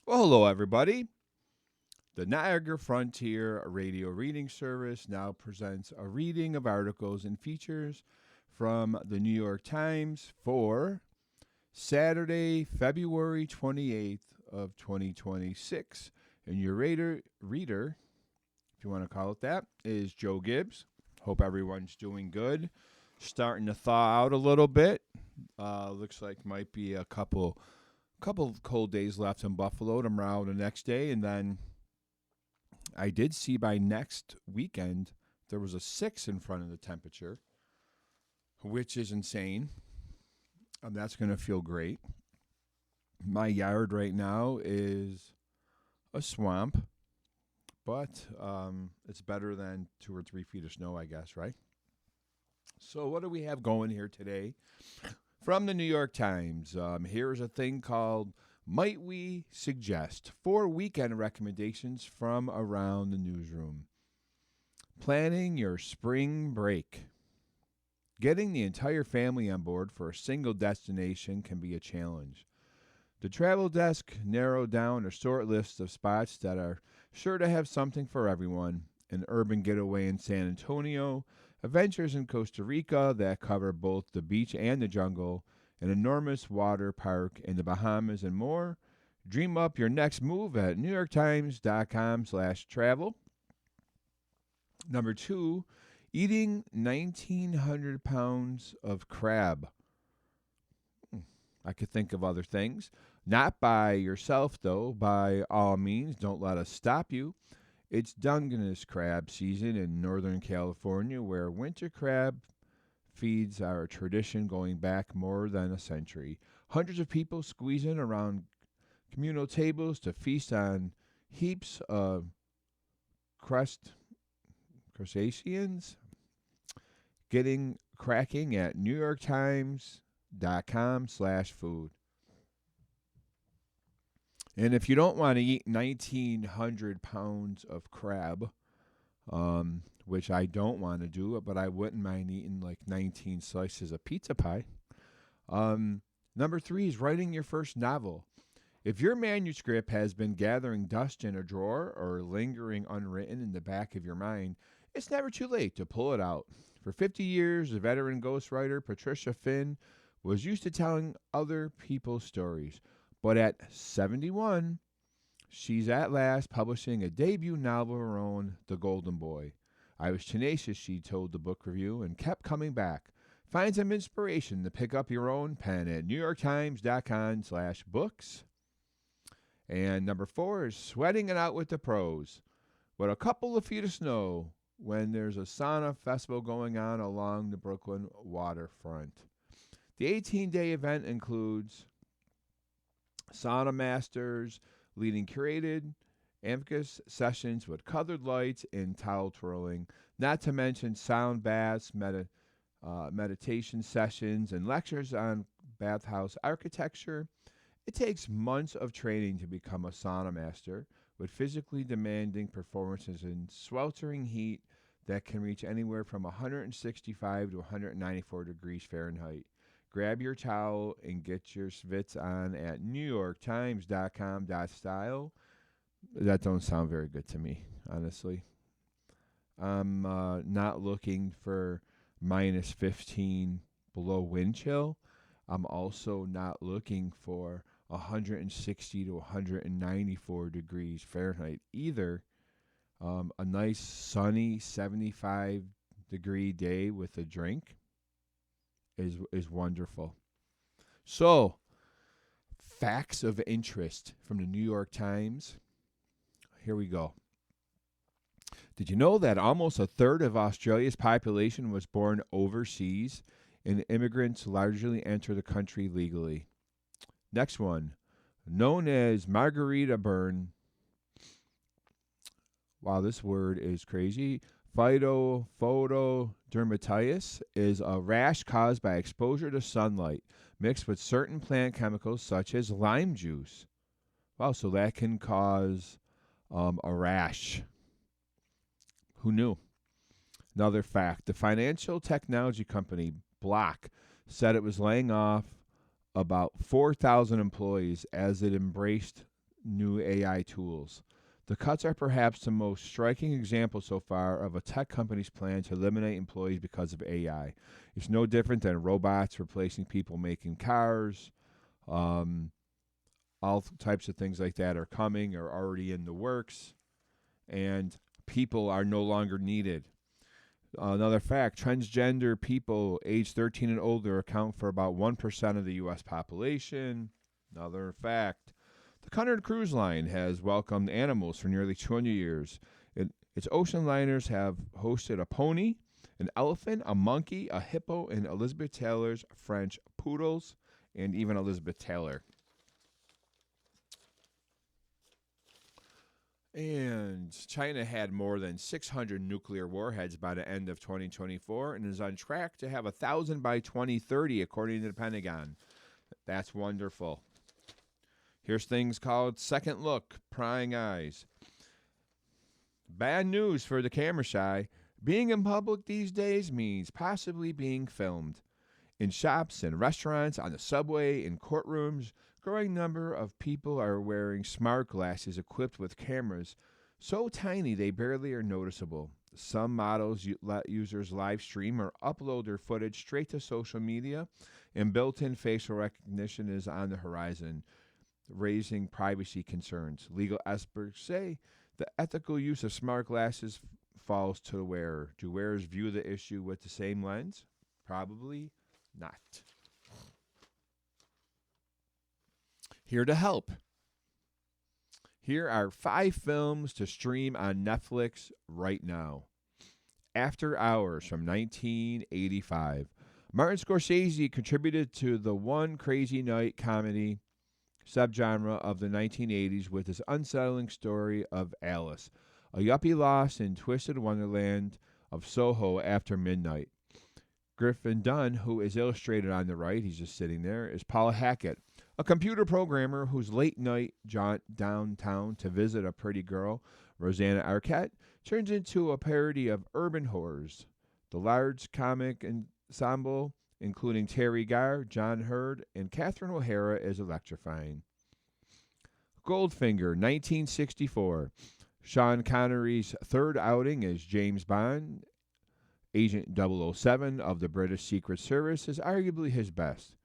Well, hello, everybody. The Niagara Frontier Radio Reading Service now presents a reading of articles and features from the New York Times for Saturday, February 28th of 2026. And your reader, if you want to call it that, is Joe Gibbs. Hope everyone's doing good. Starting to thaw out a little bit. Looks like might be a couple cold days left in Buffalo tomorrow the next day, and then I did see by next weekend there was a 6 in front of the temperature, which is insane. That's going to feel great. My yard right now is a swamp, but it's better than 2 or 3 feet of snow, I guess, right? So what do we have going here today? From the New York Times, here's a thing called Might We Suggest? 4 weekend recommendations from around the newsroom. Planning your spring break. Getting the entire family on board for a single destination can be a challenge. The travel desk narrowed down a short list of spots that are sure to have something for everyone. An urban getaway in San Antonio, adventures in Costa Rica that cover both the beach and the jungle, an enormous water park in the Bahamas, and more. Dream up your next move at newyorktimes.com/travel. Number 2, eating 1,900 pounds of crab. I could think of other things. Not by yourself, though. By all means, don't let us stop you. It's Dungeness crab season in Northern California, where winter crab feeds are a tradition going back more than a century. Hundreds of people squeezing around communal tables to feast on heaps of crustaceans. Getting cracking at newyorktimes.com/food. And if you don't want to eat 1,900 pounds of crab, which I don't want to do, but I wouldn't mind eating like 19 slices of pizza pie. Number 3 is writing your first novel. If your manuscript has been gathering dust in a drawer or lingering unwritten in the back of your mind, it's never too late to pull it out. For 50 years, the veteran ghostwriter Patricia Finn was used to telling other people's stories. But at 71, she's at last publishing a debut novel of her own, The Golden Boy. I was tenacious, she told the book review, and kept coming back. Find some inspiration to pick up your own pen at newyorktimes.com/books. And number 4 is sweating it out with the pros. With a couple of feet of snow when there's a sauna festival going on along the Brooklyn waterfront. The 18-day event includes sauna masters leading curated amicus sessions with colored lights and towel twirling, not to mention sound baths, meditation sessions, and lectures on bathhouse architecture. It takes months of training to become a sauna master, with physically demanding performances in sweltering heat that can reach anywhere from 165 to 194 degrees Fahrenheit. Grab your towel and get your svits on at newyorktimes.com.style. That don't sound very good to me, honestly. I'm not looking for minus 15 below wind chill. I'm also not looking for 160 to 194 degrees Fahrenheit either. A nice sunny 75-degree day with a drink is wonderful. So, facts of interest from the New York Times. Here we go. Did you know that almost a third of Australia's population was born overseas and immigrants largely enter the country legally? Next one. Known as Margarita burn. Wow, this word is crazy. Phytophotodermatitis is a rash caused by exposure to sunlight mixed with certain plant chemicals such as lime juice. Wow, so that can cause a rash. Who knew? Another fact, the financial technology company Block said it was laying off about 4,000 employees as it embraced new AI tools. The cuts are perhaps the most striking example so far of a tech company's plan to eliminate employees because of AI. It's no different than robots replacing people making cars. Um, all types of things like that are coming or already in the works, and people are no longer needed. Another fact, transgender people aged 13 and older account for about 1% of the U.S. population. Another fact, the Cunard Cruise Line has welcomed animals for nearly 200 years. Its ocean liners have hosted a pony, an elephant, a monkey, a hippo, and Elizabeth Taylor's French poodles, and even Elizabeth Taylor. And China had more than 600 nuclear warheads by the end of 2024 and is on track to have 1,000 by 2030, according to the Pentagon. That's wonderful. Here's things called Second Look, Prying Eyes. Bad news for the camera shy. Being in public these days means possibly being filmed. In shops and restaurants, on the subway, in courtrooms, growing number of people are wearing smart glasses equipped with cameras so tiny they barely are noticeable. Some models let users live stream or upload their footage straight to social media, and built-in facial recognition is on the horizon, raising privacy concerns. Legal experts say the ethical use of smart glasses falls to the wearer. Do wearers view the issue with the same lens? Probably not. Here to help. Here are 5 films to stream on Netflix right now. After Hours from 1985. Martin Scorsese contributed to the One Crazy Night comedy subgenre of the 1980s with his unsettling story of Alice, a yuppie lost in twisted wonderland of Soho after midnight. Griffin Dunn, who is illustrated on the right, he's just sitting there, is Paul Hackett, a computer programmer whose late-night jaunt downtown to visit a pretty girl, Rosanna Arquette, turns into a parody of urban horrors. The large comic ensemble, including Terry Garr, John Hurd, and Catherine O'Hara, is electrifying. Goldfinger, 1964. Sean Connery's third outing as James Bond, Agent 007 of the British Secret Service, is arguably his best.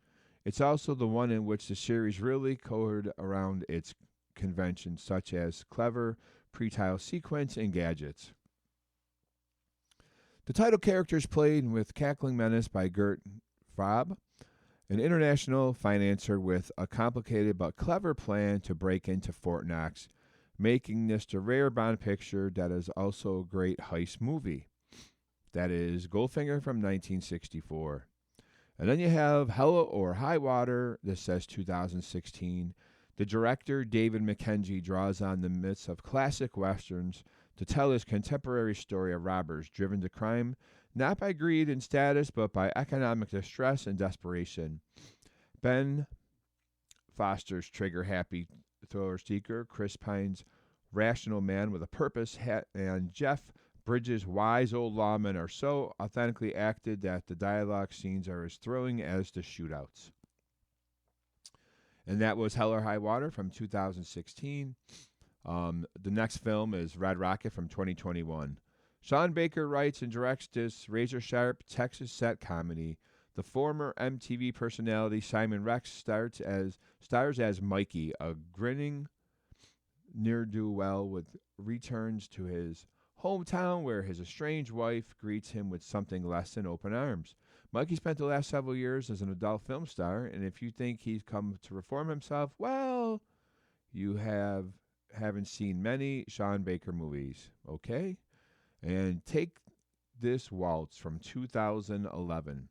It's also the one in which the series really cohered around its conventions, such as clever pre-title sequence and gadgets. The title character is played with cackling menace by Gert Fraub, an international financier with a complicated but clever plan to break into Fort Knox, making this the rare Bond picture that is also a great heist movie. That is Goldfinger from 1964. And then you have Hell or High Water. This says 2016. The director, David Mackenzie, draws on the myths of classic westerns to tell his contemporary story of robbers driven to crime, not by greed and status, but by economic distress and desperation. Ben Foster's trigger-happy thriller seeker, Chris Pine's rational man with a purpose, and Jeff Bridges' wise old lawmen are so authentically acted that the dialogue scenes are as thrilling as the shootouts. And that was Hell or High Water from 2016. The next film is Red Rocket from 2021. Sean Baker writes and directs this razor-sharp Texas set comedy. The former MTV personality Simon Rex stars as Mikey, a grinning ne'er-do-well with returns to his hometown where his estranged wife greets him with something less than open arms. Mikey spent the last several years as an adult film star, and if you think he's come to reform himself, well, you haven't seen many Sean Baker movies, okay? And Take This Waltz from 2011.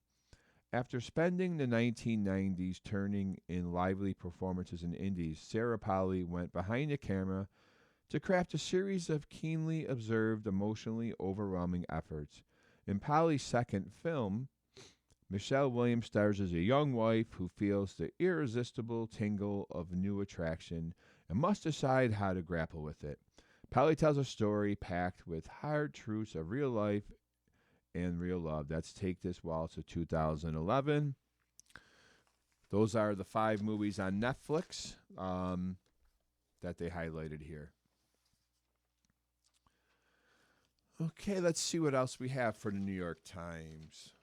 After spending the 1990s turning in lively performances in indies, Sarah Polley went behind the camera to craft a series of keenly observed, emotionally overwhelming efforts. In Polley's second film, Michelle Williams stars as a young wife who feels the irresistible tingle of new attraction and must decide how to grapple with it. Polley tells a story packed with hard truths of real life and real love. That's Take This Waltz of 2011. Those are the 5 movies on Netflix. that they highlighted here. Okay, let's see what else we have for the New York Times.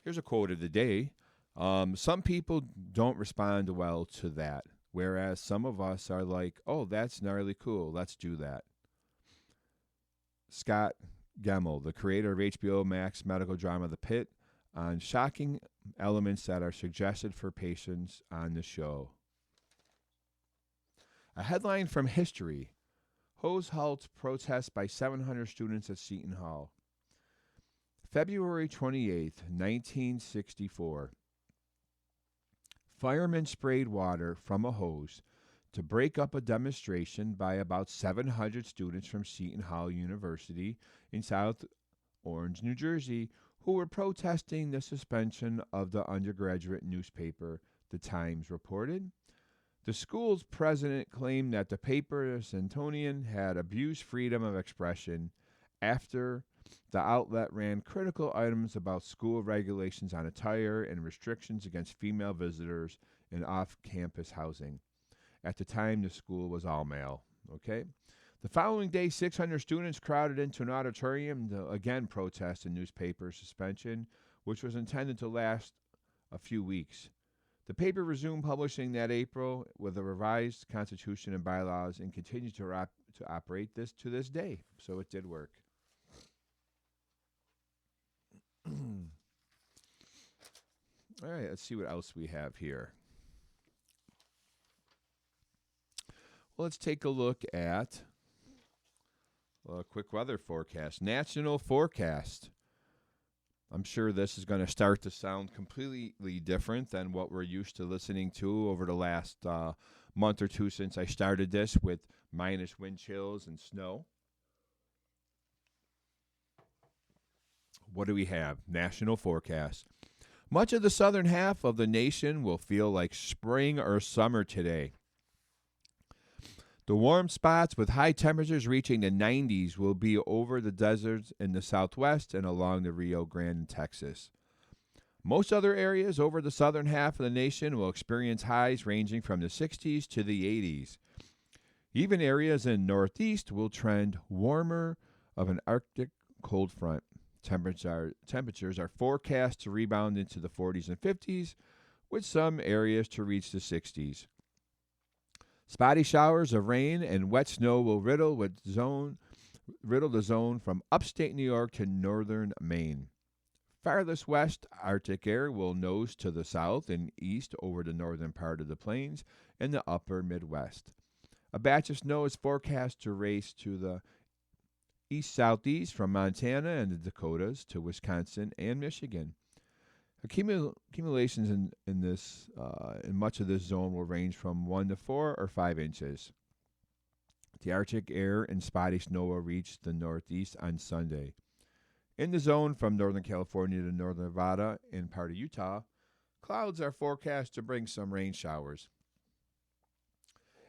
Here's a quote of the day. Some people don't respond well to that, whereas some of us are like, oh, that's gnarly cool. Let's do that. Scott Gemmell, the creator of HBO Max medical drama The Pit, on shocking elements that are suggested for patients on the show. A headline from History. Hose halt protest by 700 students at Seton Hall. February 28, 1964. Firemen sprayed water from a hose to break up a demonstration by about 700 students from Seton Hall University in South Orange, New Jersey, who were protesting the suspension of the undergraduate newspaper, The Times reported. The school's president claimed that the paper, Centonian, had abused freedom of expression after the outlet ran critical items about school regulations on attire and restrictions against female visitors in off-campus housing. At the time, the school was all male. Okay. The following day, 600 students crowded into an auditorium to again protest the newspaper suspension, which was intended to last a few weeks. The paper resumed publishing that April with a revised constitution and bylaws and continues to operate this to this day. So it did work. All right, let's see what else we have here. Well, let's take a look at a quick weather forecast. National forecast. I'm sure this is going to start to sound completely different than what we're used to listening to over the last month or two since I started this with minus wind chills and snow. What do we have? National forecast. Much of the southern half of the nation will feel like spring or summer today. The warm spots with high temperatures reaching the 90s will be over the deserts in the southwest and along the Rio Grande in Texas. Most other areas over the southern half of the nation will experience highs ranging from the 60s to the 80s. Even areas in northeast will trend warmer of an Arctic cold front. Temperatures are forecast to rebound into the 40s and 50s, with some areas to reach the 60s. Spotty showers of rain and wet snow will riddle the zone from upstate New York to northern Maine. Farthest west, Arctic air will nose to the south and east over the northern part of the plains and the upper Midwest. A batch of snow is forecast to race to the east-southeast from Montana and the Dakotas to Wisconsin and Michigan. Accumulations in much of this zone will range from 1 to 4 or 5 inches. The Arctic air and spotty snow will reach the northeast on Sunday. In the zone from northern California to northern Nevada and part of Utah, clouds are forecast to bring some rain showers.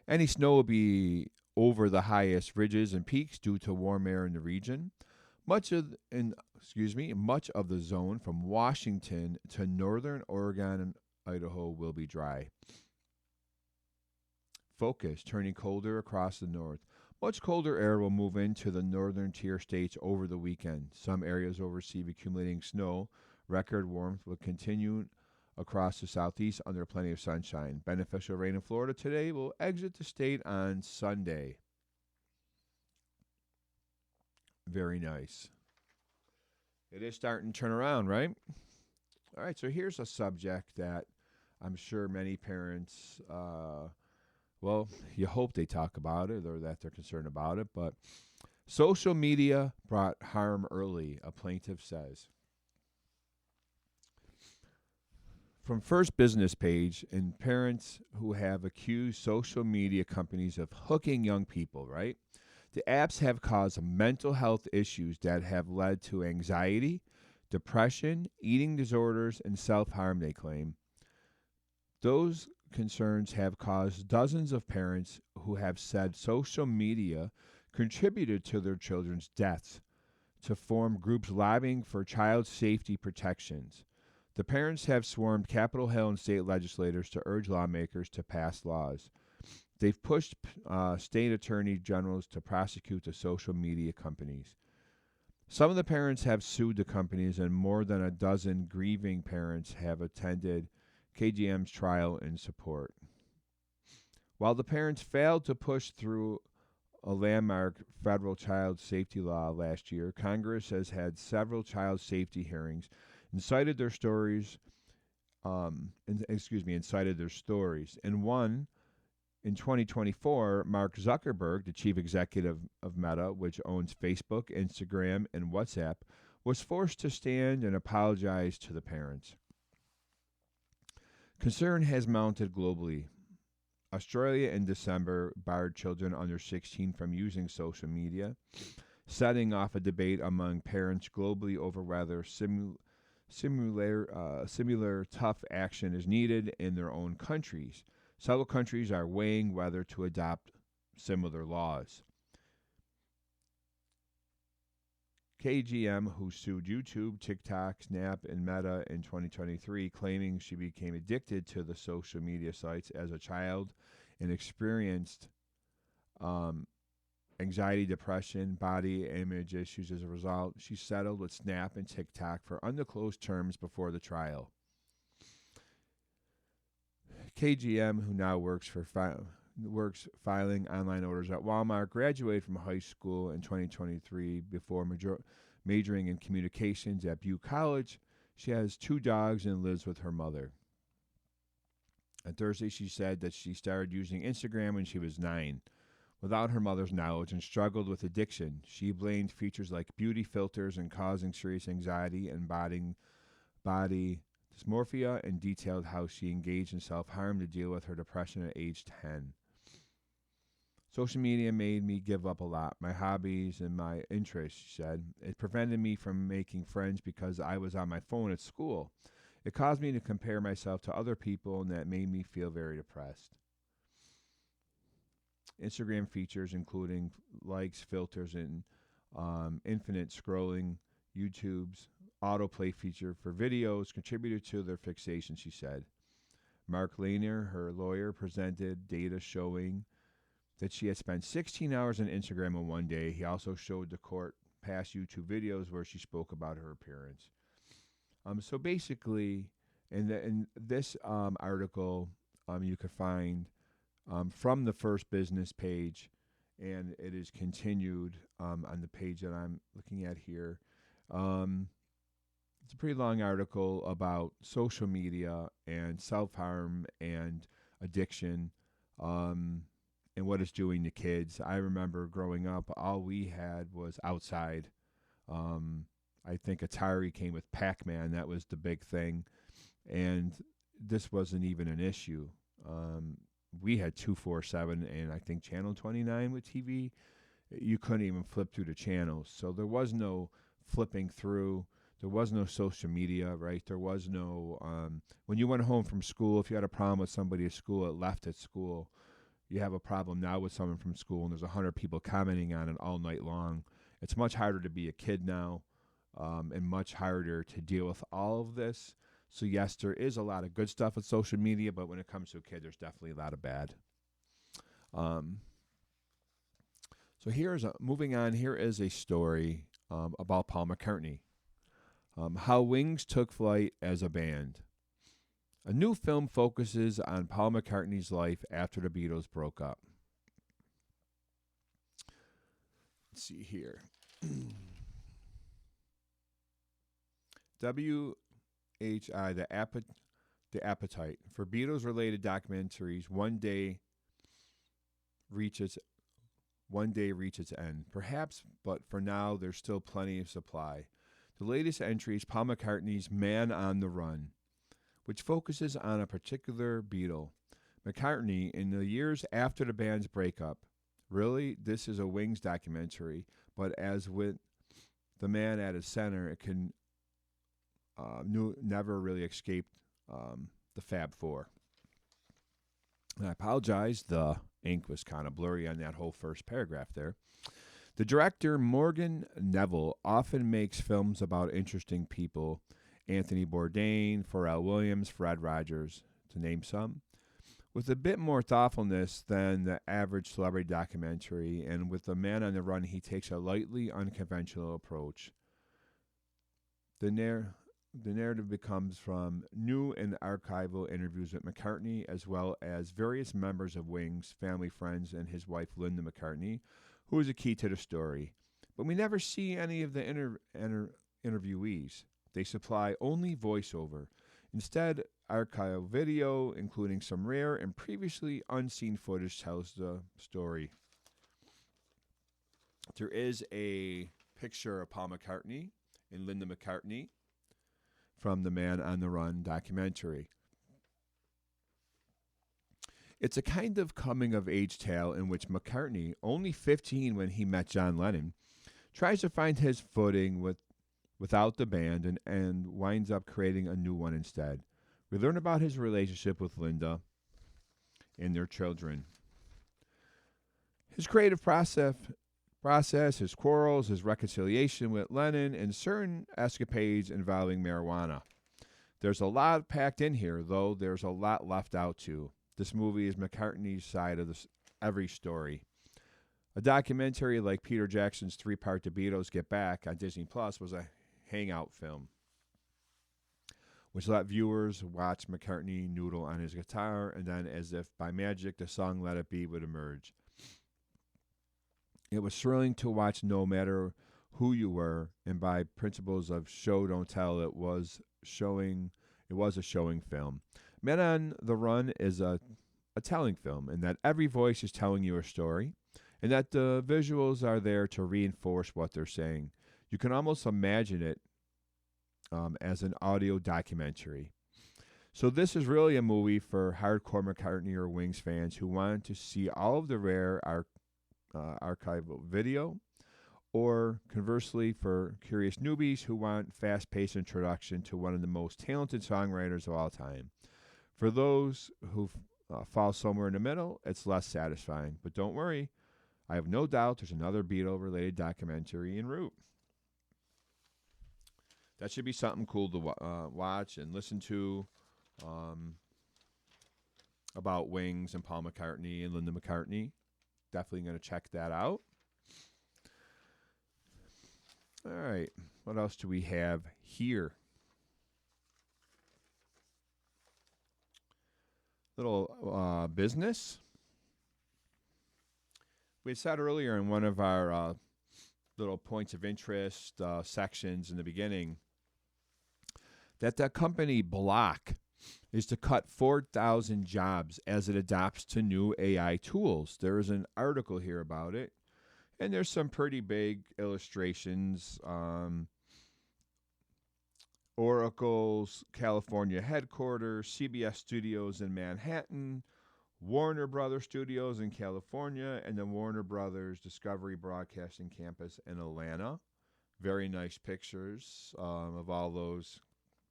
Any snow will be over the highest ridges and peaks due to warm air in the region. Much of the zone from Washington to northern Oregon and Idaho will be dry. Focus, turning colder across the north. Much colder air will move into the northern tier states over the weekend. Some areas will receive accumulating snow. Record warmth will continue across the southeast under plenty of sunshine. Beneficial rain in Florida today will exit the state on Sunday. Very nice. It is starting to turn around, right? All right, so here's a subject that I'm sure many parents, you hope they talk about it or that they're concerned about it, but social media brought harm early, a plaintiff says. From First Business Page, and parents who have accused social media companies of hooking young people, right? The apps have caused mental health issues that have led to anxiety, depression, eating disorders, and self-harm, they claim. Those concerns have caused dozens of parents who have said social media contributed to their children's deaths to form groups lobbying for child safety protections. The parents have swarmed Capitol Hill and state legislators to urge lawmakers to pass laws. They've pushed state attorney generals to prosecute the social media companies. Some of the parents have sued the companies, and more than a dozen grieving parents have attended KGM's trial in support. While the parents failed to push through a landmark federal child safety law last year, Congress has had several child safety hearings and cited their stories. And cited their stories. In one, in 2024, Mark Zuckerberg, the chief executive of Meta, which owns Facebook, Instagram, and WhatsApp, was forced to stand and apologize to the parents. Concern has mounted globally. Australia in December barred children under 16 from using social media, setting off a debate among parents globally over whether similar tough action is needed in their own countries. Several countries are weighing whether to adopt similar laws. KGM, who sued YouTube, TikTok, Snap, and Meta in 2023, claiming she became addicted to the social media sites as a child and experienced anxiety, depression, body image issues as a result. She settled with Snap and TikTok for undisclosed terms before the trial. KGM, who now works filing online orders at Walmart, graduated from high school in 2023 before majoring in communications at Butte College. She has 2 dogs and lives with her mother. On Thursday, she said that she started using Instagram when she was 9. Without her mother's knowledge, and struggled with addiction. She blamed features like beauty filters and causing serious anxiety and body dysmorphia, and detailed how she engaged in self-harm to deal with her depression at age 10. Social media made me give up a lot, my hobbies and my interests, she said. It prevented me from making friends because I was on my phone at school. It caused me to compare myself to other people, and that made me feel very depressed. Instagram features, including likes, filters, and infinite scrolling, YouTube's autoplay feature for videos, contributed to their fixation, she said. Mark Lanier, her lawyer, presented data showing that she had spent 16 hours on Instagram in one day. He also showed the court past YouTube videos where she spoke about her appearance. So basically, in this article, you could find from the First Business page, and it is continued on the page that I'm looking at here. It's a pretty long article about social media and self-harm and addiction, and what it's doing to kids. I remember growing up, all we had was outside. I think Atari came with Pac-Man. That was the big thing. And this wasn't even an issue. We had 247 and I think Channel 29 with TV. You couldn't even flip through the channels. So there was no flipping through. There was no social media, right? There was no, when you went home from school, if you had a problem with somebody at school that left at school, you have a problem now with someone from school and there's 100 people commenting on it all night long. It's much harder to be a kid now, and much harder to deal with all of this. So yes, there is a lot of good stuff with social media, but when it comes to a kid, there's definitely a lot of bad. So moving on, here is a story about Paul McCartney. How Wings took flight as a band. A new film focuses on Paul McCartney's life after the Beatles broke up. Let's see here. WHI, the appetite for Beatles-related documentaries one day reach its end. Perhaps, but for now, there's still plenty of supply. The latest entry is Paul McCartney's Man on the Run, which focuses on a particular Beatle, McCartney, in the years after the band's breakup. Really, this is a Wings documentary, but as with the man at its center, it can never really escaped the Fab Four. And I apologize, the ink was kind of blurry on that whole first paragraph there. The director, Morgan Neville, often makes films about interesting people. Anthony Bourdain, Pharrell Williams, Fred Rogers, to name some, with a bit more thoughtfulness than the average celebrity documentary, and with The Man on the Run, he takes a lightly unconventional approach. The, the narrative becomes from new and archival interviews with McCartney, as well as various members of Wings, family, friends, and his wife, Linda McCartney, who is a key to the story. But we never see any of the interviewees. They supply only voiceover. Instead, archival video, including some rare and previously unseen footage, tells the story. There is a picture of Paul McCartney and Linda McCartney from the Man on the Run documentary. It's a kind of coming-of-age tale in which McCartney, only 15 when he met John Lennon, tries to find his footing without the band and winds up creating a new one instead. We learn about his relationship with Linda and their children. His creative process, his quarrels, his reconciliation with Lennon, and certain escapades involving marijuana. There's a lot packed in here, though there's a lot left out too. This movie is McCartney's side of every story. A documentary like Peter Jackson's 3-part The Beatles Get Back on Disney Plus was a hangout film, which let viewers watch McCartney noodle on his guitar, and then, as if by magic, the song Let It Be would emerge. It was thrilling to watch no matter who you were, and by principles of show don't tell, it was a showing film. Men on the Run is a telling film, in that every voice is telling you a story, and that the visuals are there to reinforce what they're saying. You can almost imagine it as an audio documentary. So this is really a movie for hardcore McCartney or Wings fans who want to see all of the rare archival video, or conversely for curious newbies who want fast-paced introduction to one of the most talented songwriters of all time. For those who fall somewhere in the middle, it's less satisfying. But don't worry, I have no doubt there's another Beatle-related documentary en route. That should be something cool to watch and listen to, about Wings and Paul McCartney and Linda McCartney. Definitely going to check that out. All right. What else do we have here? Little business. We had said earlier in one of our little points of interest sections in the beginning that the company Block is to cut 4,000 jobs as it adapts to new AI tools. There is an article here about it, and there's some pretty big illustrations. Oracle's California headquarters, CBS Studios in Manhattan, Warner Brothers Studios in California, and the Warner Brothers Discovery Broadcasting Campus in Atlanta. Very nice pictures of all those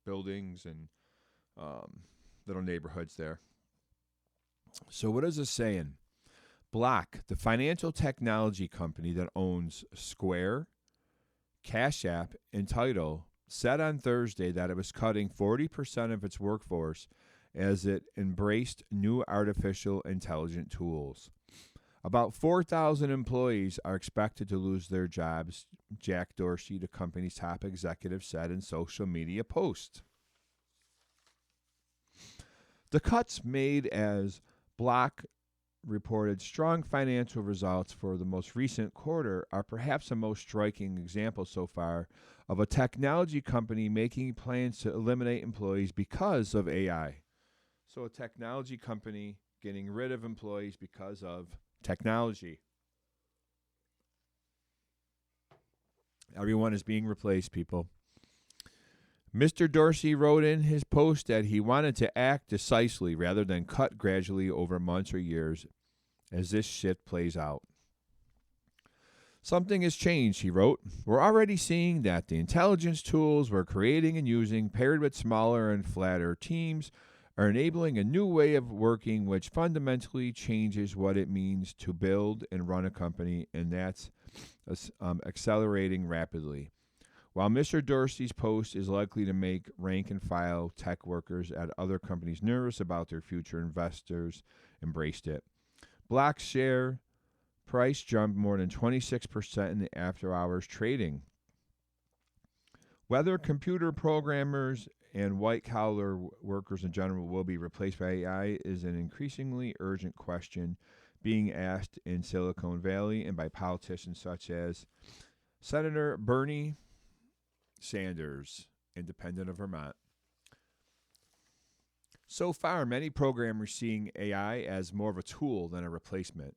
buildings and little neighborhoods there. So what is this saying? Block, the financial technology company that owns Square, Cash App, and Tidal, said on Thursday that it was cutting 40% of its workforce as it embraced new artificial intelligence tools. About 4,000 employees are expected to lose their jobs, Jack Dorsey, the company's top executive, said in social media post. The cuts made as Block reported strong financial results for the most recent quarter are perhaps the most striking example so far of a technology company making plans to eliminate employees because of AI. So a technology company getting rid of employees because of technology. Everyone is being replaced, people. Mr. Dorsey wrote in his post that he wanted to act decisively rather than cut gradually over months or years as this shift plays out. Something has changed, he wrote. We're already seeing that the intelligence tools we're creating and using, paired with smaller and flatter teams, are enabling a new way of working which fundamentally changes what it means to build and run a company, and that's accelerating rapidly. While Mr. Dorsey's post is likely to make rank and file tech workers at other companies nervous about their future, investors embraced it. Block's share price jumped more than 26% in the after hours trading. Whether computer programmers and white collar workers in general will be replaced by AI is an increasingly urgent question being asked in Silicon Valley and by politicians such as Senator Bernie Sanders, independent of Vermont. So far, many programmers seeing AI as more of a tool than a replacement,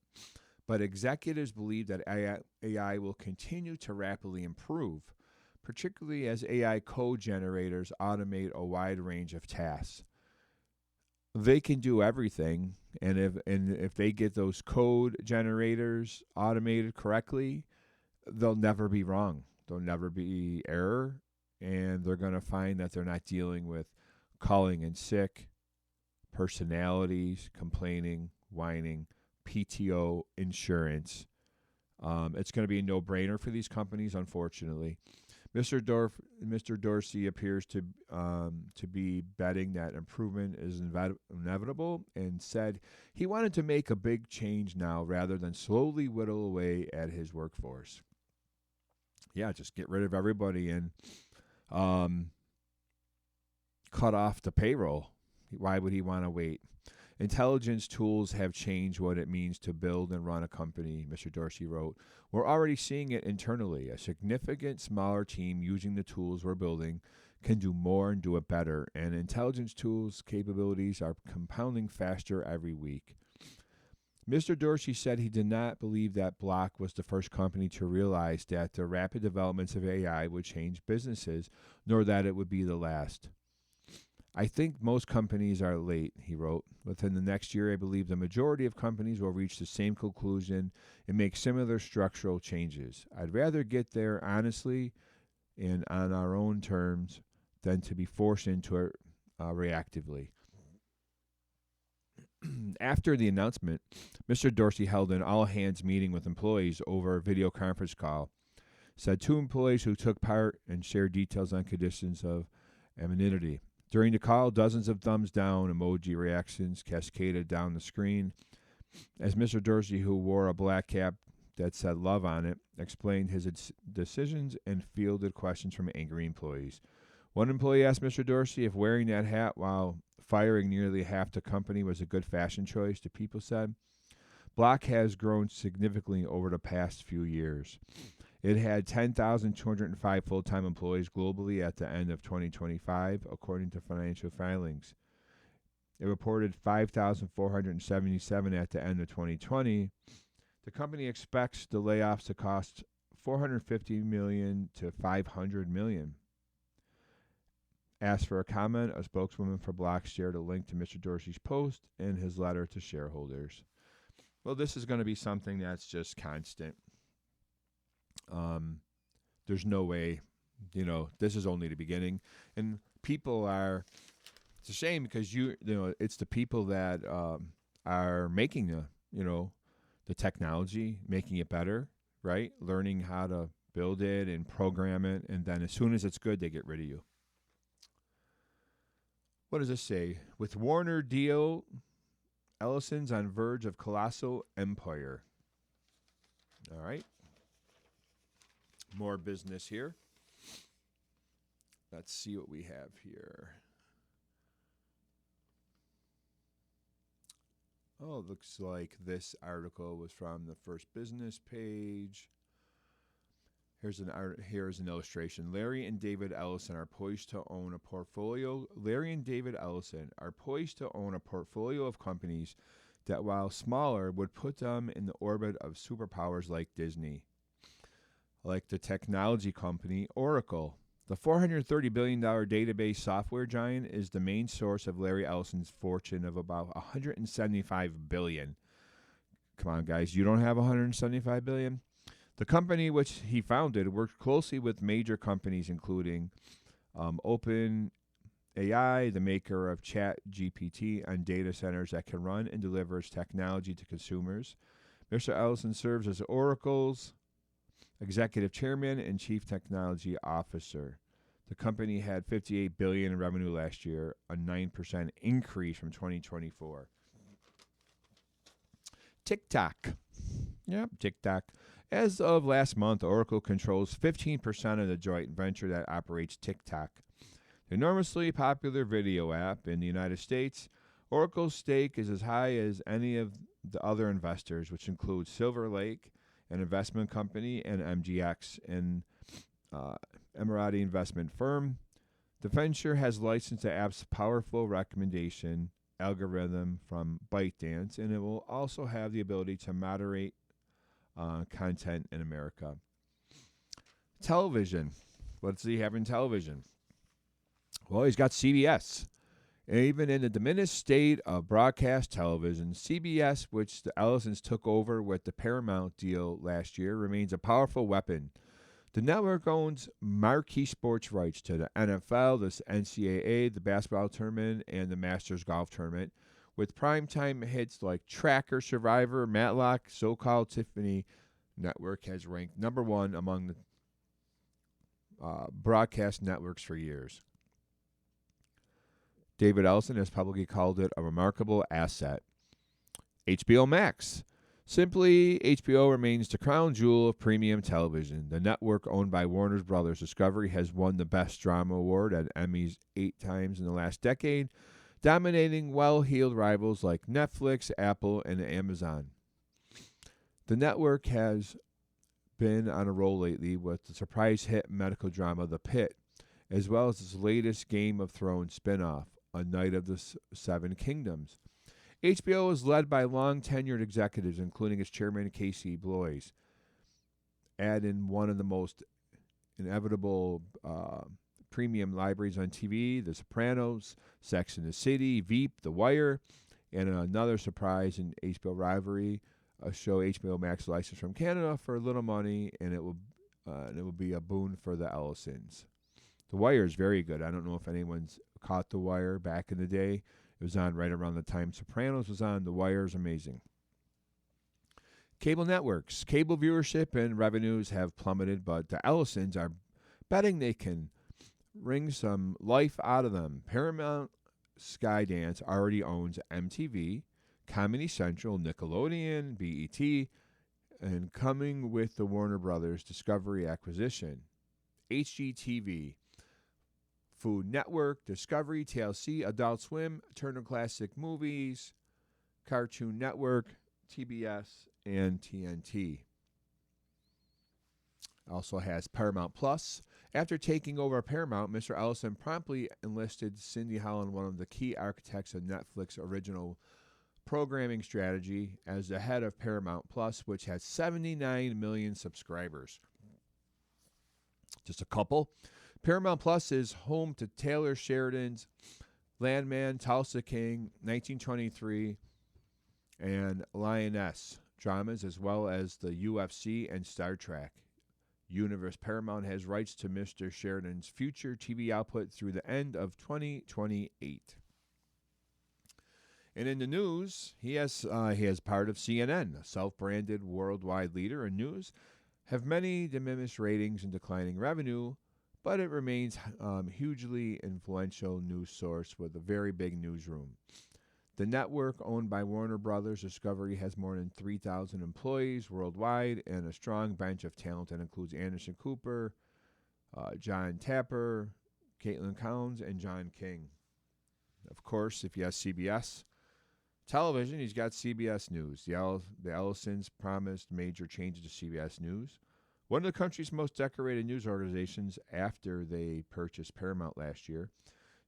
but executives believe that AI will continue to rapidly improve, particularly as AI code generators automate a wide range of tasks. They can do everything, and if they get those code generators automated correctly, they'll never be wrong. There'll never be error, and they're going to find that they're not dealing with calling in sick, personalities, complaining, whining, PTO, insurance. It's going to be a no-brainer for these companies, unfortunately. Mr. Dorsey appears to be betting that improvement is inevitable and said he wanted to make a big change now rather than slowly whittle away at his workforce. Yeah, just get rid of everybody and cut off the payroll. Why would he want to wait? Intelligence tools have changed what it means to build and run a company, Mr. Dorsey wrote. We're already seeing it internally. A significant smaller team using the tools we're building can do more and do it better, and intelligence tools capabilities are compounding faster every week. Mr. Dorsey said he did not believe that Block was the first company to realize that the rapid developments of AI would change businesses, nor that it would be the last. I think most companies are late, he wrote. Within the next year, I believe the majority of companies will reach the same conclusion and make similar structural changes. I'd rather get there honestly and on our own terms than to be forced into it reactively. After the announcement, Mr. Dorsey held an all-hands meeting with employees over a video conference call. Said two employees who took part and shared details on conditions of anonymity. During the call, dozens of thumbs down emoji reactions cascaded down the screen as Mr. Dorsey, who wore a black cap that said love on it, explained his decisions and fielded questions from angry employees. One employee asked Mr. Dorsey if wearing that hat while firing nearly half the company was a good fashion choice. The people said, Block has grown significantly over the past few years. It had 10,205 full-time employees globally at the end of 2025, according to financial filings. It reported 5,477 at the end of 2020. The company expects the layoffs to cost $450 million to $500 million. Asked for a comment, a spokeswoman for Block shared a link to Mr. Dorsey's post and his letter to shareholders. Well, this is going to be something that's just constant. There's no way, this is only the beginning. And people are, it's a shame because it's the people that are making the technology, making it better, right? Learning how to build it and program it. And then as soon as it's good, they get rid of you. What does this say? With Warner deal, Ellison's on verge of colossal empire. All right. More business here. Let's see what we have here. Oh, it looks like this article was from the First Business page. Here's an illustration. Larry and David Ellison are poised to own a portfolio. Larry and David Ellison are poised to own a portfolio of companies that, while smaller, would put them in the orbit of superpowers like Disney, like the technology company Oracle. The $430 billion database software giant is the main source of Larry Ellison's fortune of about $175 billion. Come on, guys, you don't have $175 billion? The company which he founded worked closely with major companies including OpenAI, the maker of ChatGPT, on data centers that can run and delivers technology to consumers. Mr. Ellison serves as Oracle's executive chairman and chief technology officer. The company had $58 billion in revenue last year, a 9% increase from 2024. TikTok. Yep, TikTok. As of last month, Oracle controls 15% of the joint venture that operates TikTok. The enormously popular video app in the United States, Oracle's stake is as high as any of the other investors, which include Silver Lake, an investment company, and MGX, an Emirati investment firm. The venture has licensed the app's powerful recommendation algorithm from ByteDance, and it will also have the ability to moderate content in America. Television. What does he have in television? Well, he's got CBS. Even in the diminished state of broadcast television, CBS, which the Ellisons took over with the Paramount deal last year, remains a powerful weapon. The network owns marquee sports rights to the NFL, the NCAA, the basketball tournament, and the Masters golf tournament, with primetime hits like Tracker, Survivor, Matlock. So-called Tiffany Network has ranked number one among the broadcast networks for years. David Ellison has publicly called it a remarkable asset. HBO Max. Simply, HBO remains the crown jewel of premium television. The network, owned by Warner Brothers Discovery, has won the Best Drama Award at Emmys 8 times in the last decade, dominating well-heeled rivals like Netflix, Apple, and Amazon. The network has been on a roll lately with the surprise hit medical drama The Pitt, as well as its latest Game of Thrones spin-off, A Night of the Seven Kingdoms. HBO is led by long-tenured executives, including its chairman, Casey Bloys. Add in one of the most inevitable premium libraries on TV, The Sopranos, Sex and the City, Veep, The Wire, and another surprise in HBO rivalry, a show HBO Max licensed from Canada for little money, and it will be a boon for the Ellisons. The Wire is very good. I don't know if anyone's caught The Wire back in the day. It was on right around the time Sopranos was on. The Wire is amazing. Cable networks. Cable viewership and revenues have plummeted, but the Ellisons are betting they can wring some life out of them. Paramount Skydance already owns MTV, Comedy Central, Nickelodeon, BET, and coming with the Warner Brothers Discovery acquisition, HGTV, Food Network, Discovery, TLC, Adult Swim, Turner Classic Movies, Cartoon Network, TBS, and TNT. Also has Paramount Plus. After taking over Paramount, Mr. Ellison promptly enlisted Cindy Holland, one of the key architects of Netflix original programming strategy, as the head of Paramount Plus, which has 79 million subscribers. Just a couple. Paramount Plus is home to Taylor Sheridan's Landman, Tulsa King, 1923, and Lioness dramas, as well as the UFC and Star Trek universe. Paramount has rights to Mr. Sheridan's future TV output through the end of 2028. And in the news, he has part of CNN, a self-branded worldwide leader in news, have many diminished ratings and declining revenue, but it remains hugely influential news source with a very big newsroom. The network, owned by Warner Brothers Discovery, has more than 3,000 employees worldwide and a strong bench of talent that includes Anderson Cooper, John Tapper, Caitlin Collins, and John King. Of course, if you have CBS television, he's got CBS News. The Ellisons promised major changes to CBS News, one of the country's most decorated news organizations after they purchased Paramount last year.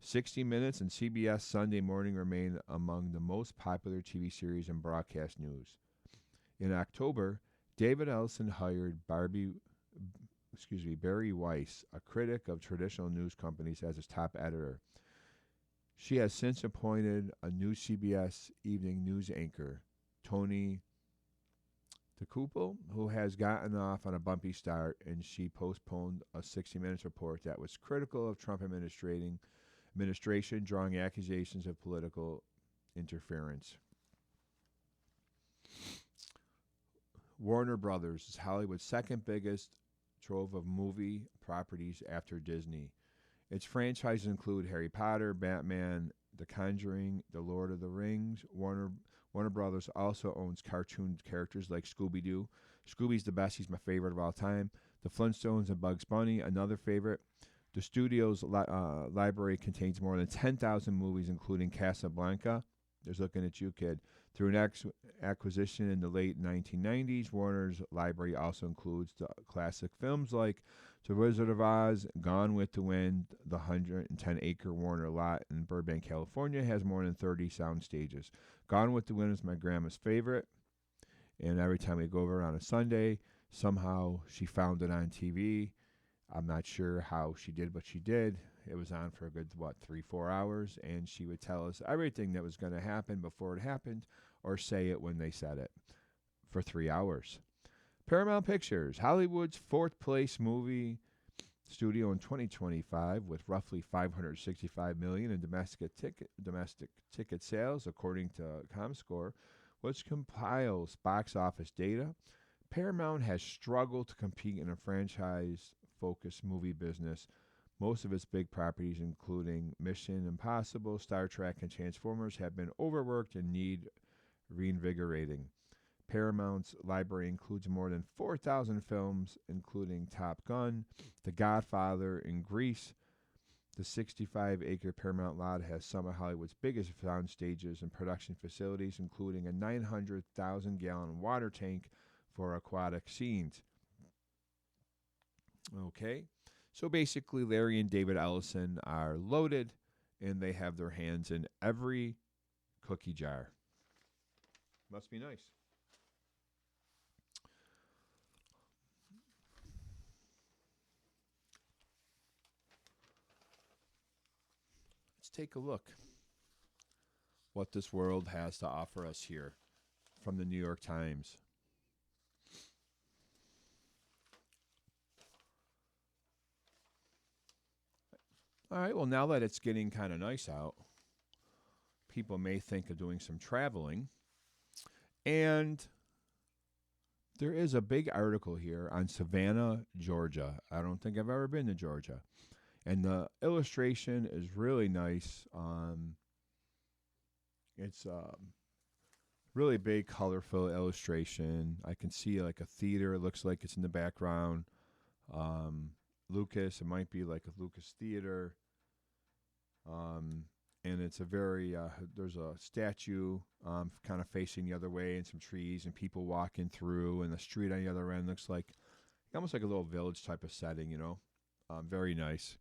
60 Minutes and CBS Sunday Morning remain among the most popular TV series in broadcast news. In October, David Ellison hired Barry Weiss, a critic of traditional news companies, as his top editor. She has since appointed a new CBS evening news anchor, Tony DeCouple, who has gotten off on a bumpy start, and she postponed a 60 Minutes report that was critical of Trump administration, drawing accusations of political interference. Warner Brothers is Hollywood's second biggest trove of movie properties after Disney. Its franchises include Harry Potter, Batman, The Conjuring, The Lord of the Rings. Warner Brothers also owns cartoon characters like Scooby Doo. Scooby's the best; he's my favorite of all time. The Flintstones and Bugs Bunny, another favorite. The studio's library contains more than 10,000 movies, including Casablanca. There's looking at you, kid. Through an acquisition in the late 1990s, Warner's library also includes the classic films like The Wizard of Oz, Gone with the Wind. The 110-acre Warner lot in Burbank, California has more than 30 sound stages. Gone with the Wind is my grandma's favorite, and every time we go over on a Sunday, somehow she found it on TV. I'm not sure how she did, but she did. It was on for a good, 3-4 hours, and she would tell us everything that was going to happen before it happened, or say it when they said it, for 3 hours. Paramount Pictures, Hollywood's fourth place movie studio in 2025, with roughly $565 million in domestic ticket sales, according to ComScore, which compiles box office data. Paramount has struggled to compete in a franchise-focused movie business. Most of its big properties, including Mission Impossible, Star Trek, and Transformers, have been overworked and need reinvigorating. Paramount's library includes more than 4,000 films, including Top Gun, The Godfather, and Grease. The 65-acre Paramount lot has some of Hollywood's biggest sound stages and production facilities, including a 900,000-gallon water tank for aquatic scenes. Okay, so basically Larry and David Ellison are loaded, and they have their hands in every cookie jar. Must be nice. Let's take a look what this world has to offer us here from the New York Times. All right, well, now that it's getting kind of nice out, people may think of doing some traveling. And there is a big article here on Savannah, Georgia. I don't think I've ever been to Georgia. And the illustration is really nice. It's really big, colorful illustration. I can see like a theater. It looks like it's in the background. Lucas, it might be like a Lucas Theater. And it's a very, there's a statue kind of facing the other way and some trees and people walking through, and the street on the other end looks like almost like a little village type of setting, you know. Very nice.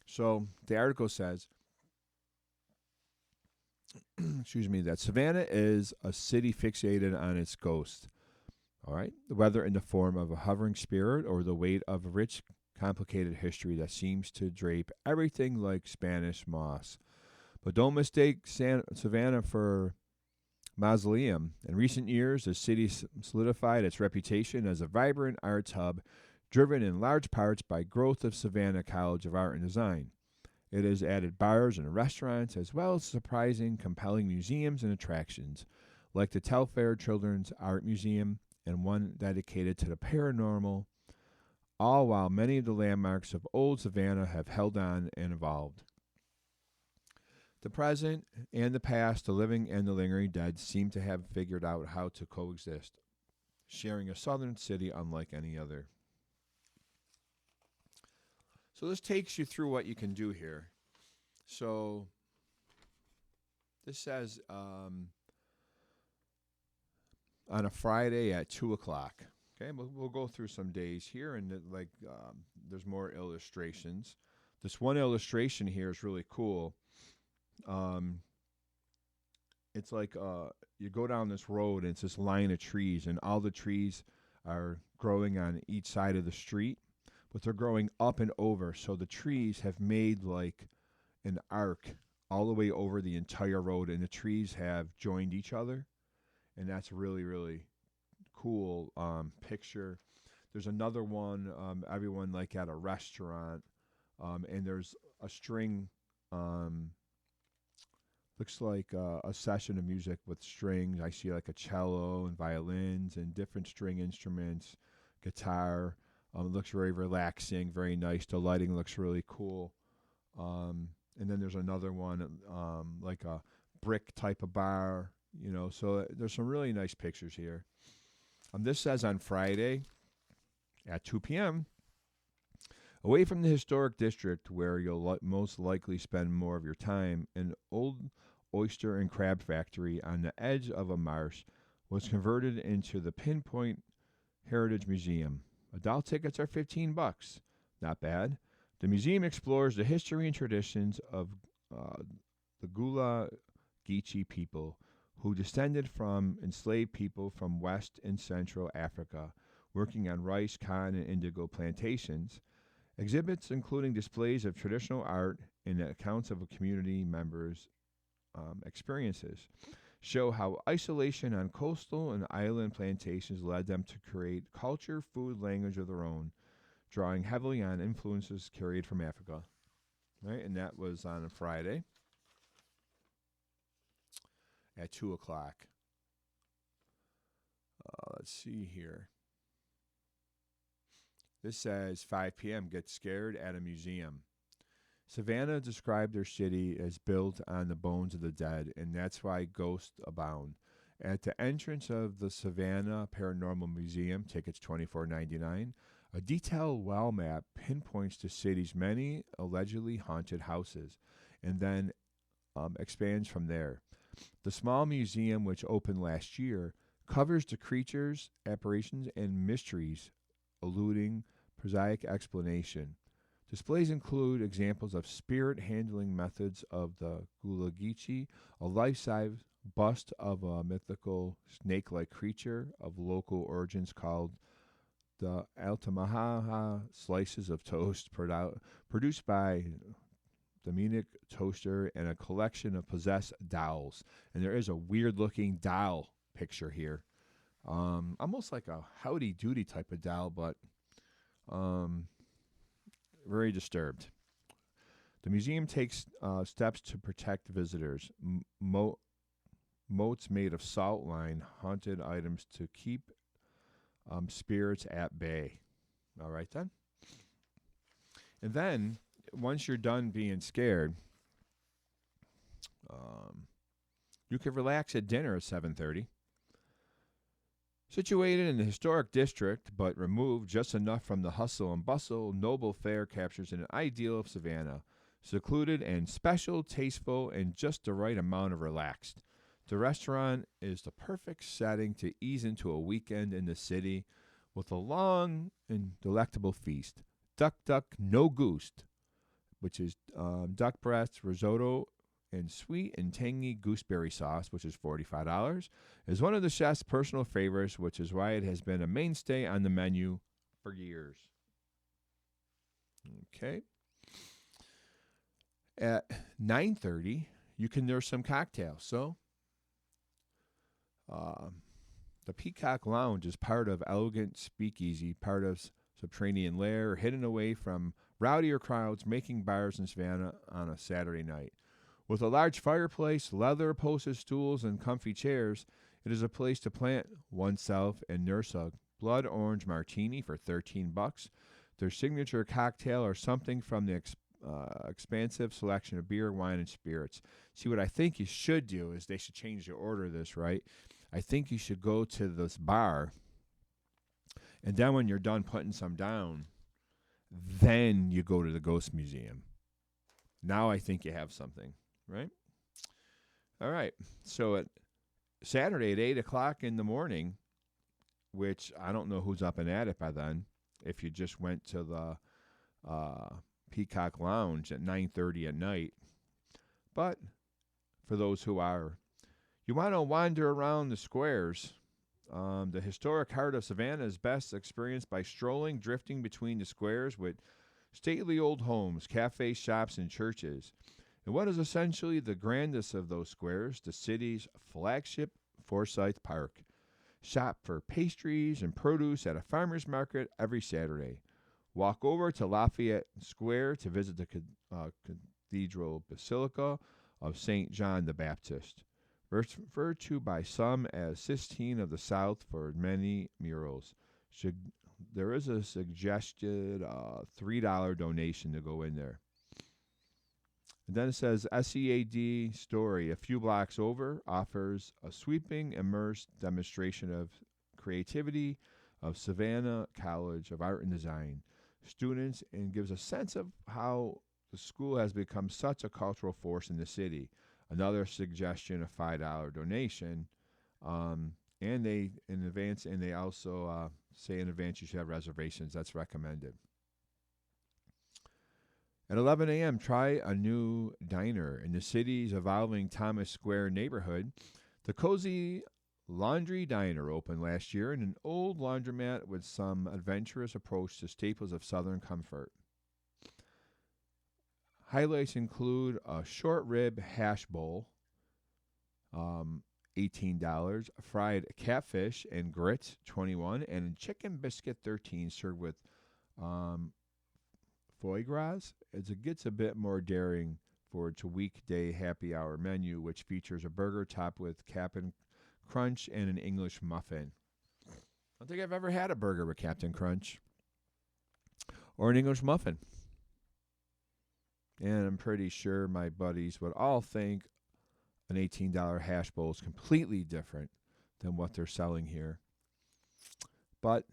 So the article says, excuse me, that Savannah is a city fixated on its ghost. All right. Whether in the form of a hovering spirit or the weight of a rich, complicated history that seems to drape everything like Spanish moss. But don't mistake Savannah for mausoleum. In recent years, the city solidified its reputation as a vibrant arts hub, driven in large parts by growth of Savannah College of Art and Design. It has added bars and restaurants, as well as surprising, compelling museums and attractions, like the Telfair Children's Art Museum and one dedicated to the paranormal, all while many of the landmarks of old Savannah have held on and evolved. The present and the past, the living and the lingering dead, seem to have figured out how to coexist, sharing a southern city unlike any other. So this takes you through what you can do here. So this says on a Friday at 2 o'clock. Okay, we'll go through some days here, and there's more illustrations. This one illustration here is really cool. It's like you go down this road, and it's this line of trees, and all the trees are growing on each side of the street, but they're growing up and over. So the trees have made like an arc all the way over the entire road, and the trees have joined each other, and that's really, really cool picture. There's another one, everyone like at a restaurant, and there's a string Looks like a session of music with strings. I see like a cello and violins and different string instruments, guitar. It looks very relaxing, very nice. The lighting looks really cool. And then there's another one, like a brick type of bar, So there's some really nice pictures here. This says on Friday at 2 p.m., away from the historic district where you'll most likely spend more of your time, an old oyster and crab factory on the edge of a marsh was converted into the Pinpoint Heritage Museum. Adult tickets are $15. Not bad. The museum explores the history and traditions of the Gullah Geechee people who descended from enslaved people from West and Central Africa, working on rice, cotton, and indigo plantations. Exhibits including displays of traditional art and accounts of community members' experiences show how isolation on coastal and island plantations led them to create culture, food, language of their own, drawing heavily on influences carried from Africa. Right, and that was on a Friday at 2 o'clock. Let's see here. This says 5 p.m. Get scared at a museum. Savannah described their city as built on the bones of the dead, and that's why ghosts abound. At the entrance of the Savannah Paranormal Museum, tickets $24.99, a detailed well map pinpoints the city's many allegedly haunted houses, and then expands from there. The small museum, which opened last year, covers the creatures, apparitions, and mysteries, eluding prosaic explanation. Displays include examples of spirit handling methods of the Gullah Geechee, a life-size bust of a mythical snake-like creature of local origins called the Altamaha slices of toast produced by the Munich Toaster, and a collection of possessed dolls. And there is a weird-looking doll picture here. Almost like a Howdy Doody type of doll, but very disturbed. The museum takes steps to protect visitors. Moats made of salt line, haunted items to keep spirits at bay. All right, then. And then, once you're done being scared, you can relax at dinner at 7:30. Situated in the historic district, but removed just enough from the hustle and bustle, Noble Fare captures an ideal of Savannah, secluded and special, tasteful, and just the right amount of relaxed. The restaurant is the perfect setting to ease into a weekend in the city with a long and delectable feast. Duck, duck, no goose, which is duck breast, risotto, and sweet and tangy gooseberry sauce, which is $45, is one of the chef's personal favorites, which is why it has been a mainstay on the menu for years. Okay. At 9:30, you can nurse some cocktails. So, the Peacock Lounge is part of Elegant Speakeasy, part of Subterranean Lair, hidden away from rowdier crowds making bars in Savannah on a Saturday night. With a large fireplace, leather-upholstered stools, and comfy chairs, it is a place to plant oneself and nurse a blood orange martini for $13. Their signature cocktail or something from the expansive selection of beer, wine, and spirits. See, what I think you should do is they should change the order of this, right? I think you should go to this bar, and then when you're done putting some down, then you go to the Ghost Museum. Now I think you have something. Right? All right. So at Saturday at 8 o'clock in the morning, which I don't know who's up and at it by then, if you just went to the Peacock Lounge at 9:30 at night. But for those who are, you want to wander around the squares. The historic heart of Savannah is best experienced by strolling, drifting between the squares with stately old homes, cafes, shops, and churches. And what is essentially the grandest of those squares, the city's flagship Forsyth Park. Shop for pastries and produce at a farmer's market every Saturday. Walk over to Lafayette Square to visit the Cathedral Basilica of St. John the Baptist, referred to by some as Sistine of the South for many murals. There is a suggested $3 donation to go in there. And then it says SEAD Story, a few blocks over, offers a sweeping, immersed demonstration of creativity of Savannah College of Art and Design students and gives a sense of how the school has become such a cultural force in the city. Another suggestion, a $5 donation. And they in advance, and they also say in advance you should have reservations. That's recommended. At 11 a.m., try a new diner in the city's evolving Thomas Square neighborhood. The Cozy Laundry Diner opened last year in an old laundromat with some adventurous approach to staples of Southern comfort. Highlights include a short rib hash bowl, $18, fried catfish and grits, $21, and a chicken biscuit, $13, served with foie gras. It gets a bit more daring for its weekday happy hour menu, which features a burger topped with Cap'n Crunch and an English muffin. I don't think I've ever had a burger with Captain Crunch or an English muffin. And I'm pretty sure my buddies would all think an $18 hash bowl is completely different than what they're selling here. But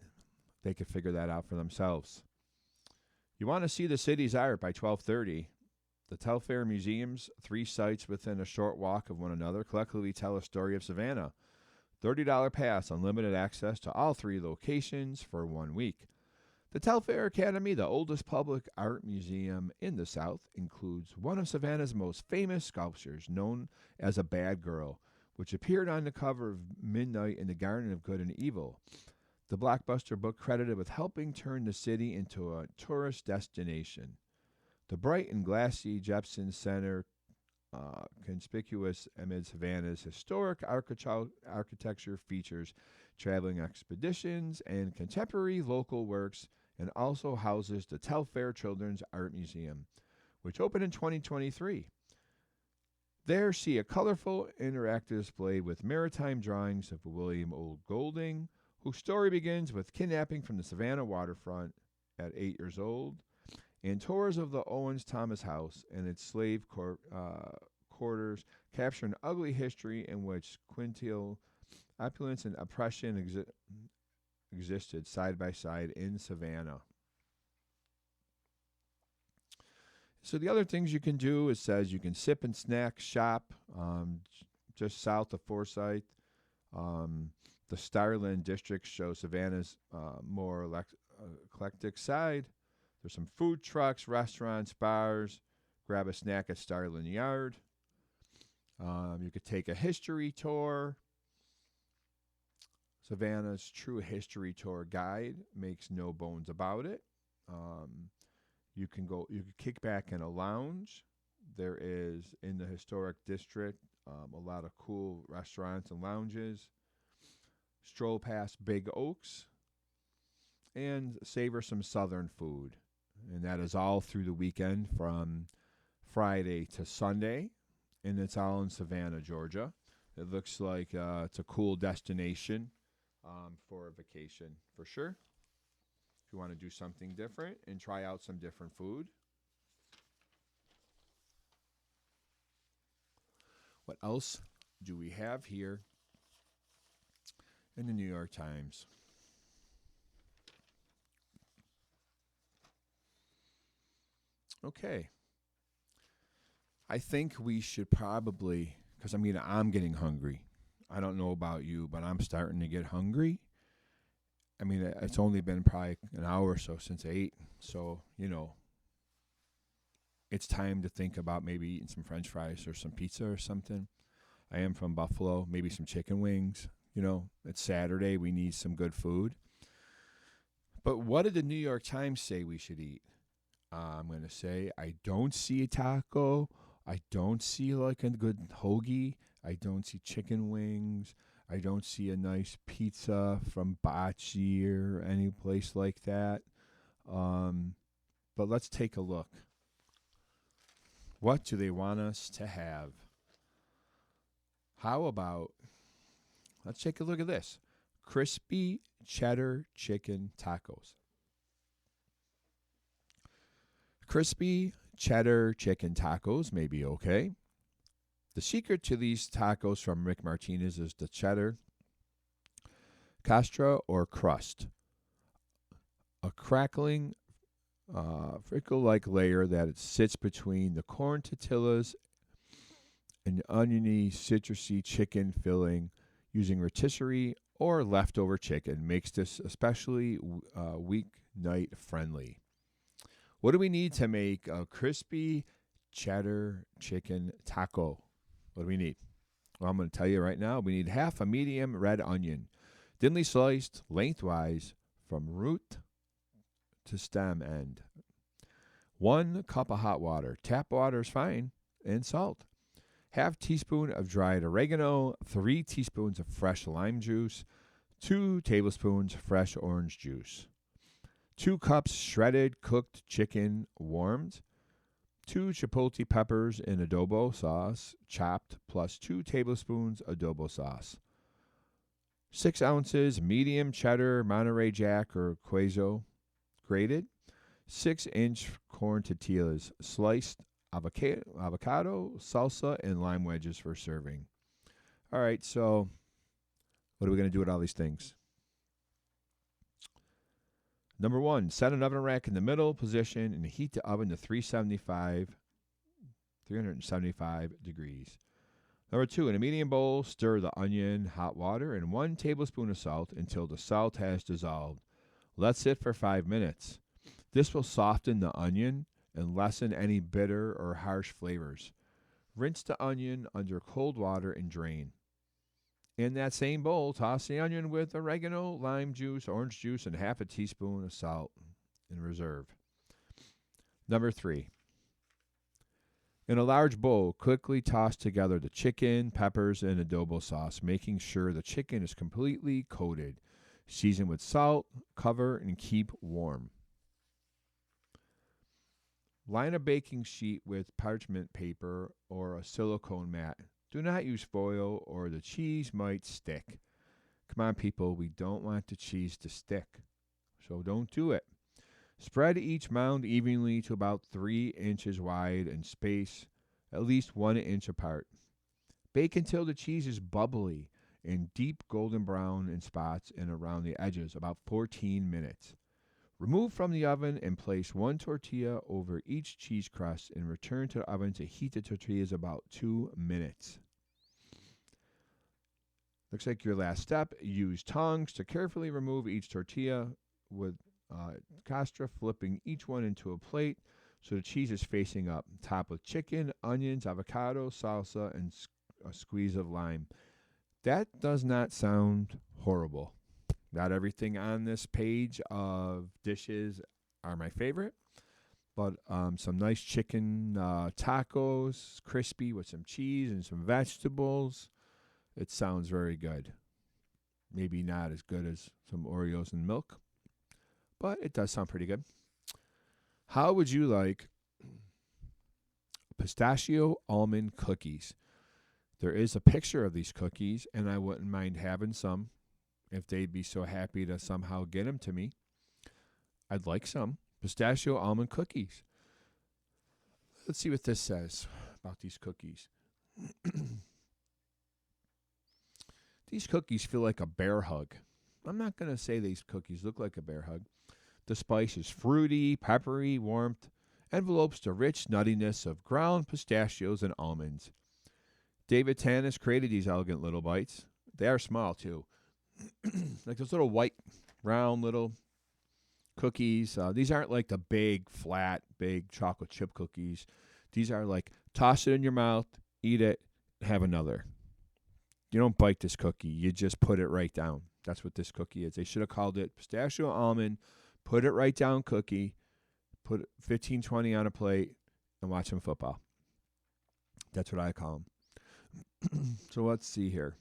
they could figure that out for themselves. You want to see the city's art by 12:30. The Telfair Museum's 3 sites within a short walk of one another collectively tell a story of Savannah. $30 pass, unlimited access to all 3 locations for 1 week. The Telfair Academy, the oldest public art museum in the South, includes one of Savannah's most famous sculptures, known as a Bad Girl, which appeared on the cover of Midnight in the Garden of Good and Evil. The blockbuster book credited with helping turn the city into a tourist destination. The bright and glassy Jepson Center, conspicuous amid Savannah's historic architecture, features traveling expeditions and contemporary local works, and also houses the Telfair Children's Art Museum, which opened in 2023. There, see a colorful, interactive display with maritime drawings of William O. Golding, whose story begins with kidnapping from the Savannah waterfront at 8 years old, and tours of the Owens Thomas House and its slave quarters capture an ugly history in which quintile opulence and oppression existed side by side in Savannah. So the other things you can do, it says you can sip and snack shop just south of Forsyth. The Starland District shows Savannah's more eclectic side. There's some food trucks, restaurants, bars. Grab a snack at Starland Yard. You could take a history tour. Savannah's True History Tour Guide makes no bones about it. You can kick back in a lounge. There is, in the historic district, a lot of cool restaurants and lounges. Stroll past Big Oaks and savor some Southern food. And that is all through the weekend from Friday to Sunday. And it's all in Savannah, Georgia. It looks like it's a cool destination for a vacation, for sure. If you want to do something different and try out some different food. What else do we have here in the New York Times? Okay. I think we should probably, because I'm getting hungry. I don't know about you, but I'm starting to get hungry. I mean, it's only been probably an hour or so since I ate. So, it's time to think about maybe eating some French fries or some pizza or something. I am from Buffalo, maybe some chicken wings. It's Saturday. We need some good food. But what did the New York Times say we should eat? I'm going to say I don't see a taco. I don't see like a good hoagie. I don't see chicken wings. I don't see a nice pizza from Bocce or any place like that. But let's take a look. What do they want us to have? How about, let's take a look at this. Crispy cheddar chicken tacos. Crispy cheddar chicken tacos may be okay. The secret to these tacos from Rick Martinez is the cheddar, castra, or crust. A crackling, frickle-like layer that sits between the corn tortillas and oniony, citrusy chicken filling using rotisserie or leftover chicken makes this especially weeknight friendly. What do we need to make a crispy cheddar chicken taco? What do we need? Well, I'm going to tell you right now. We need half a medium red onion, thinly sliced lengthwise from root to stem end. 1 cup of hot water. Tap water is fine. And salt. Half teaspoon of dried oregano. 3 teaspoons of fresh lime juice. 2 tablespoons fresh orange juice. 2 cups shredded cooked chicken warmed. 2 chipotle peppers in adobo sauce chopped plus 2 tablespoons adobo sauce. 6 ounces medium cheddar Monterey Jack or Queso grated. 6-inch corn tortillas, sliced avocado, salsa, and lime wedges for serving. All right, so what are we going to do with all these things? Number 1, set an oven rack in the middle position and heat the oven to 375 degrees. Number 2, in a medium bowl, stir the onion, hot water, and 1 tablespoon of salt until the salt has dissolved. Let sit for 5 minutes. This will soften the onion and lessen any bitter or harsh flavors. Rinse the onion under cold water and drain. In that same bowl, toss the onion with oregano, lime juice, orange juice, and half a teaspoon of salt and reserve. Number 3. In a large bowl, quickly toss together the chicken, peppers, and adobo sauce, making sure the chicken is completely coated. Season with salt, cover, and keep warm. Line a baking sheet with parchment paper or a silicone mat. Do not use foil or the cheese might stick. Come on, people, we don't want the cheese to stick, so don't do it. Spread each mound evenly to about 3 inches wide and space at least 1 inch apart. Bake until the cheese is bubbly and deep golden brown in spots and around the edges, about 14 minutes. Remove from the oven and place 1 tortilla over each cheese crust and return to the oven to heat the tortillas about 2 minutes. Looks like your last step. Use tongs to carefully remove each tortilla with castra, flipping each one into a plate so the cheese is facing up. Top with chicken, onions, avocado, salsa, and a squeeze of lime. That does not sound horrible. Not everything on this page of dishes are my favorite, but some nice chicken tacos, crispy with some cheese and some vegetables. It sounds very good. Maybe not as good as some Oreos and milk, but it does sound pretty good. How would you like pistachio almond cookies? There is a picture of these cookies, and I wouldn't mind having some if they'd be so happy to somehow get them to me. I'd like some pistachio almond cookies. Let's see what this says about these cookies. These cookies feel like a bear hug. I'm not going to say these cookies look like a bear hug. The spice is fruity, peppery, warmth, envelopes the rich nuttiness of ground pistachios and almonds. David Tanis created these elegant little bites. They are small, too. Like those little white, round little cookies. These aren't like the big, flat, big chocolate chip cookies. These are like toss it in your mouth, eat it, have another. You don't bite this cookie. You just put it right down. That's what this cookie is. They should have called it pistachio almond, put it right down cookie, put 15, 20 on a plate, and watch some football. That's what I call them. So let's see here.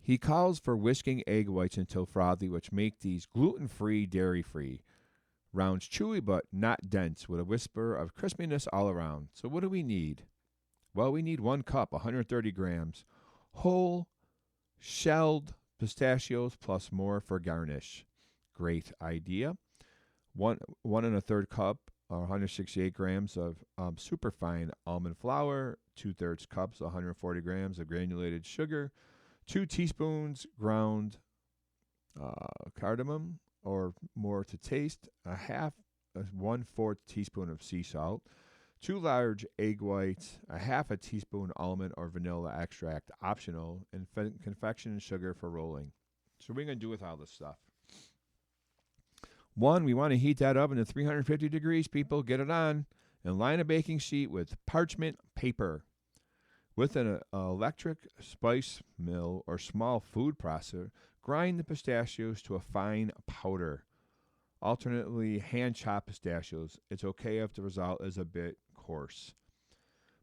He calls for whisking egg whites until frothy, which make these gluten-free, dairy-free. Rounds chewy but not dense, with a whisper of crispiness all around. So what do we need? Well, we need 1 cup, 130 grams, whole shelled pistachios plus more for garnish. Great idea. One and a third cup, 168 grams of superfine almond flour, 2/3 cups, 140 grams of granulated sugar, 2 teaspoons ground cardamom or more to taste, 1/4 teaspoon of sea salt, 2 large egg whites, 1/2 teaspoon almond or vanilla extract, optional, and confection sugar for rolling. So what are we going to do with all this stuff? 1, we want to heat that oven to 350 degrees, people. Get it on. And line a baking sheet with parchment paper. With an electric spice mill or small food processor, grind the pistachios to a fine powder. Alternately, hand chop pistachios. It's okay if the result is a bit coarse.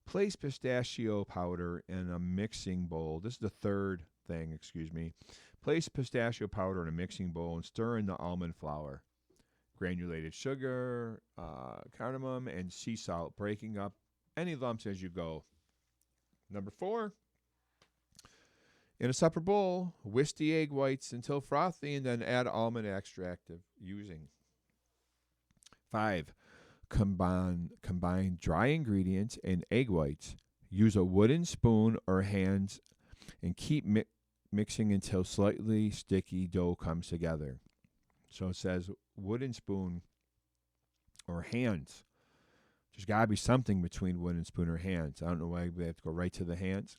Place pistachio powder in a mixing bowl. This is the third thing, excuse me. Place pistachio powder in a mixing bowl and stir in the almond flour, granulated sugar, cardamom, and sea salt, breaking up any lumps as you go. Number 4, in a separate bowl, whisk the egg whites until frothy and then add almond extract of using. 5, combine dry ingredients and egg whites. Use a wooden spoon or hands and keep mixing until slightly sticky dough comes together. So it says wooden spoon or hands. There's got to be something between wooden spoon or hands. I don't know why we have to go right to the hands.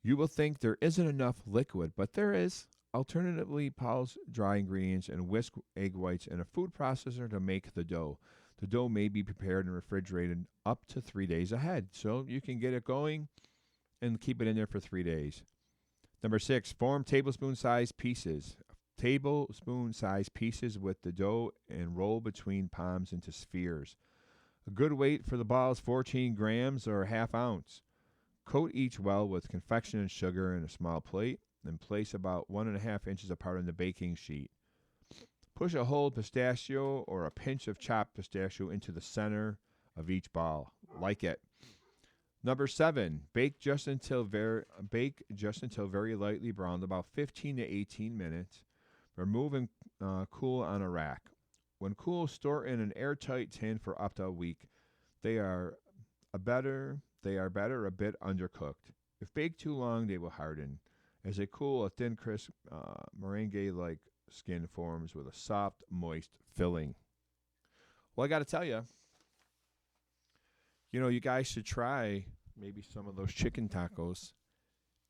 You will think there isn't enough liquid, but there is. Alternatively, pulse dry ingredients and whisk egg whites in a food processor to make the dough. The dough may be prepared and refrigerated up to 3 days ahead, so you can get it going and keep it in there for 3 days. Number 6, form tablespoon-sized pieces. Tablespoon-sized pieces with the dough and roll between palms into spheres. A good weight for the ball is 14 grams or a half ounce. Coat each well with confection and sugar in a small plate and place about 1.5 inches apart on the baking sheet. Push a whole pistachio or a pinch of chopped pistachio into the center of each ball. Like it. Number 7, bake just until very lightly browned, about 15 to 18 minutes. Remove and cool on a rack. When cool, store in an airtight tin for up to a week. They are better a bit undercooked. If baked too long, they will harden. As they cool, a thin, crisp meringue-like skin forms with a soft, moist filling. Well, I got to tell you, you guys should try maybe some of those chicken tacos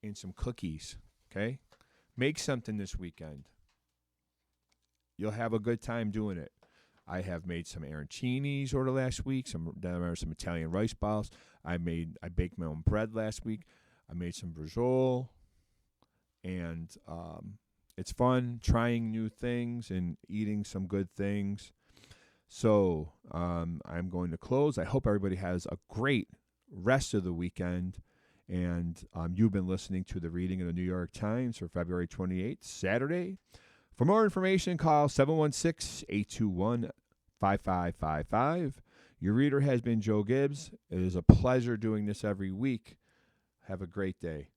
and some cookies, okay? Make something this weekend. You'll have a good time doing it. I have made some arancinis over the last week, some Italian rice balls. I baked my own bread last week. I made some brajol, and it's fun trying new things and eating some good things. So I'm going to close. I hope everybody has a great rest of the weekend. And you've been listening to the reading of the New York Times for February 28th, Saturday. For more information, call 716-821-5555. Your reader has been Joe Gibbs. It is a pleasure doing this every week. Have a great day.